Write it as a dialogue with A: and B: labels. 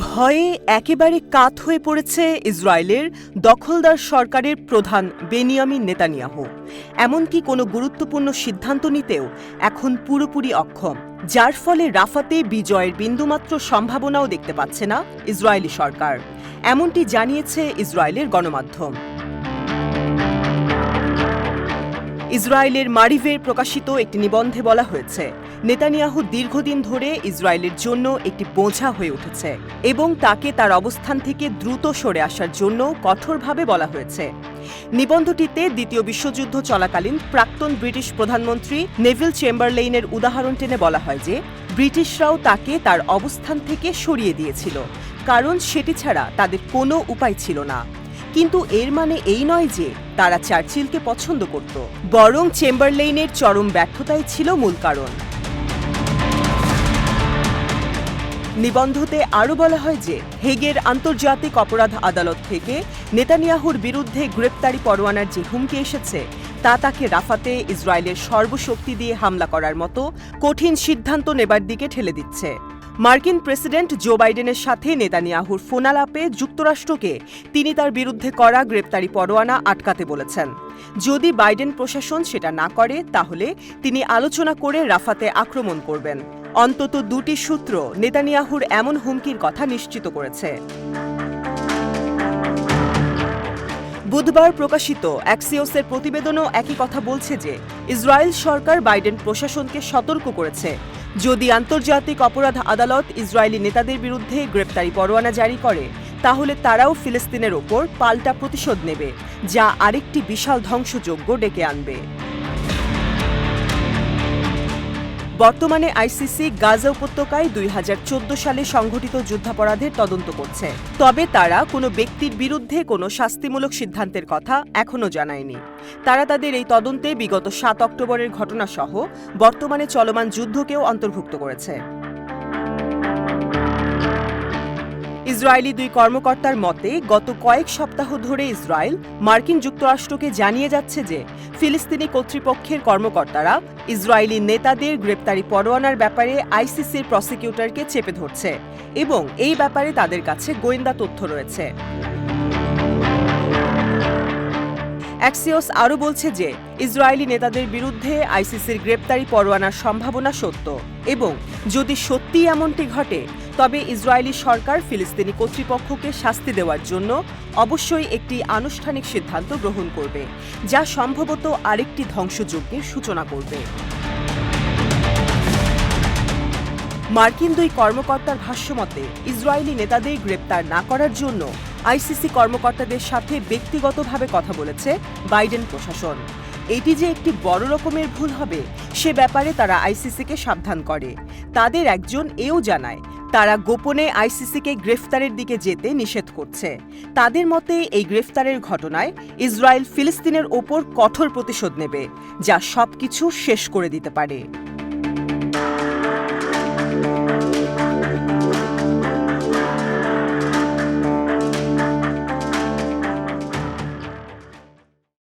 A: ভয়ে একেবারে কাত হয়ে পড়েছে ইসরায়েলের দখলদার সরকারের প্রধান বেনিয়ামিন নেতানিয়াহু। এমনকি কোনো গুরুত্বপূর্ণ সিদ্ধান্ত নিতেও এখন পুরোপুরি অক্ষম, যার ফলে রাফাতে বিজয়ের বিন্দুমাত্র সম্ভাবনাও দেখতে পাচ্ছে না ইসরায়েলি সরকার। এমনটি জানিয়েছে ইসরায়েলের গণমাধ্যম। ইসরায়েলের মারিভের প্রকাশিত একটি নিবন্ধে বলা হয়েছে, নেতানিয়াহু দীর্ঘদিন ধরে ইসরায়েলের জন্য একটি বোঝা হয়ে উঠেছে এবং তাকে তার অবস্থান থেকে দ্রুত সরে আসার জন্য কঠোরভাবে বলা হয়েছে। নিবন্ধটিতে দ্বিতীয় বিশ্বযুদ্ধ চলাকালীন প্রাক্তন ব্রিটিশ প্রধানমন্ত্রী নেভিল চেম্বারলেইনের উদাহরণ টেনে বলা হয় যে ব্রিটিশরাও তাকে তার অবস্থান থেকে সরিয়ে দিয়েছিল, কারণ সেটি ছাড়া তাদের কোনো উপায় ছিল না। কিন্তু এর মানে এই নয় যে তারা চার্চিলকে পছন্দ করত, বরং চেম্বারলেইনের চরম ব্যর্থতাই ছিল মূল কারণ। নিবন্ধতে আরও বলা হয় যে হেগের আন্তর্জাতিক অপরাধ আদালত থেকে নেতানিয়াহুর বিরুদ্ধে গ্রেপ্তারি পরোয়ানার যে হুমকি এসেছে তা তাকে রাফাতে ইসরায়েলের সর্বশক্তি দিয়ে হামলা করার মতো কঠিন সিদ্ধান্ত নেবার দিকে ঠেলে দিচ্ছে। মার্কিন প্রেসিডেন্ট জো বাইডেনের সাথে নেতানিয়াহুর ফোনালাপে যুক্তরাষ্ট্রকে তিনি তার বিরুদ্ধে করা গ্রেপ্তারি পরোয়ানা আটকাতে বলেছেন। যদি বাইডেন প্রশাসন সেটা না করে তাহলে তিনি আলোচনা করে রাফাতে আক্রমণ করবেন। অন্তত দুটি সূত্র নেতানিয়াহুর এমন হুমকির কথা নিশ্চিত করেছে। বুধবার প্রকাশিত অ্যাক্সিওসের প্রতিবেদনও একই কথা বলছে যে ইসরায়েল সরকার বাইডেন প্রশাসনকে সতর্ক করেছে, যদি আন্তর্জাতিক অপরাধ আদালত ইসরায়েলি নেতাদের বিরুদ্ধে গ্রেপ্তারি পরোয়ানা জারি করে তাহলে তারাও ফিলিস্তিনের ওপর পাল্টা প্রতিশোধ নেবে, যা আরেকটি বিশাল ধ্বংসযজ্ঞ ডেকে আনবে। বর্তমানে আইসিসি গাজা উপত্যকায় 2014 সালে সংঘটিত যুদ্ধাপরাধের তদন্ত করছে, তবে তারা কোনো ব্যক্তির বিরুদ্ধে কোনো শাস্তিমূলক সিদ্ধান্তের কথা এখনও জানায়নি। তারা তাদের এই তদন্তে বিগত 7 অক্টোবরের ঘটনাসহ বর্তমানে চলমান যুদ্ধকেও অন্তর্ভুক্ত করেছে। ইসরায়েলি দুই কর্মকর্তার মতে গত কয়েক সপ্তাহ ধরে ইসরায়েল মার্কিন যুক্তরাষ্ট্রকে জানিয়ে যাচ্ছে যে ফিলিস্তিনি কর্তৃপক্ষের কর্মকর্তারা ইসরায়েলি নেতাদের গ্রেপ্তারি পরোয়ানার ব্যাপারে আইসিসির প্রসিকিউটরকে চেপে ধরছে এবং এই ব্যাপারে তাদের কাছে গোয়েন্দা তথ্য রয়েছে। অ্যাক্সিওস আরও বলছে যে ইসরায়েলি নেতাদের বিরুদ্ধে আইসিসির গ্রেপ্তারি পরোয়ানার সম্ভাবনা সত্য এবং যদি সত্যি এমনটি ঘটে তবে ইসরায়েলি সরকার ফিলিস্তিনি কর্তৃপক্ষকে শাস্তি দেওয়ার জন্য অবশ্যই একটি আনুষ্ঠানিক সিদ্ধান্ত গ্রহণ করবে, যা সম্ভবত আরেকটি ধ্বংসযজ্ঞের সূচনা করবে। মার্কিন দুই কর্মকর্তার ভাষ্যমতে ইসরায়েলি নেতাদের গ্রেপ্তার না করার জন্য আইসিসি কর্মকর্তাদের সাথে ব্যক্তিগতভাবে কথা বলেছে বাইডেন প্রশাসন। এটি যে একটি বড় রকমের ভুল হবে সে ব্যাপারে তারা আইসিসিকে সাবধান করে। তাদের একজন এও জানায় তারা গোপনে আইসিসিকে গ্রেফতারের দিকে যেতে নিষেধ করছে। তাদের মতে এই গ্রেফতারের ঘটনায় ইসরায়েল ফিলিস্তিনের ওপর কঠোর প্রতিশোধ নেবে, যা সবকিছু শেষ করে দিতে পারে।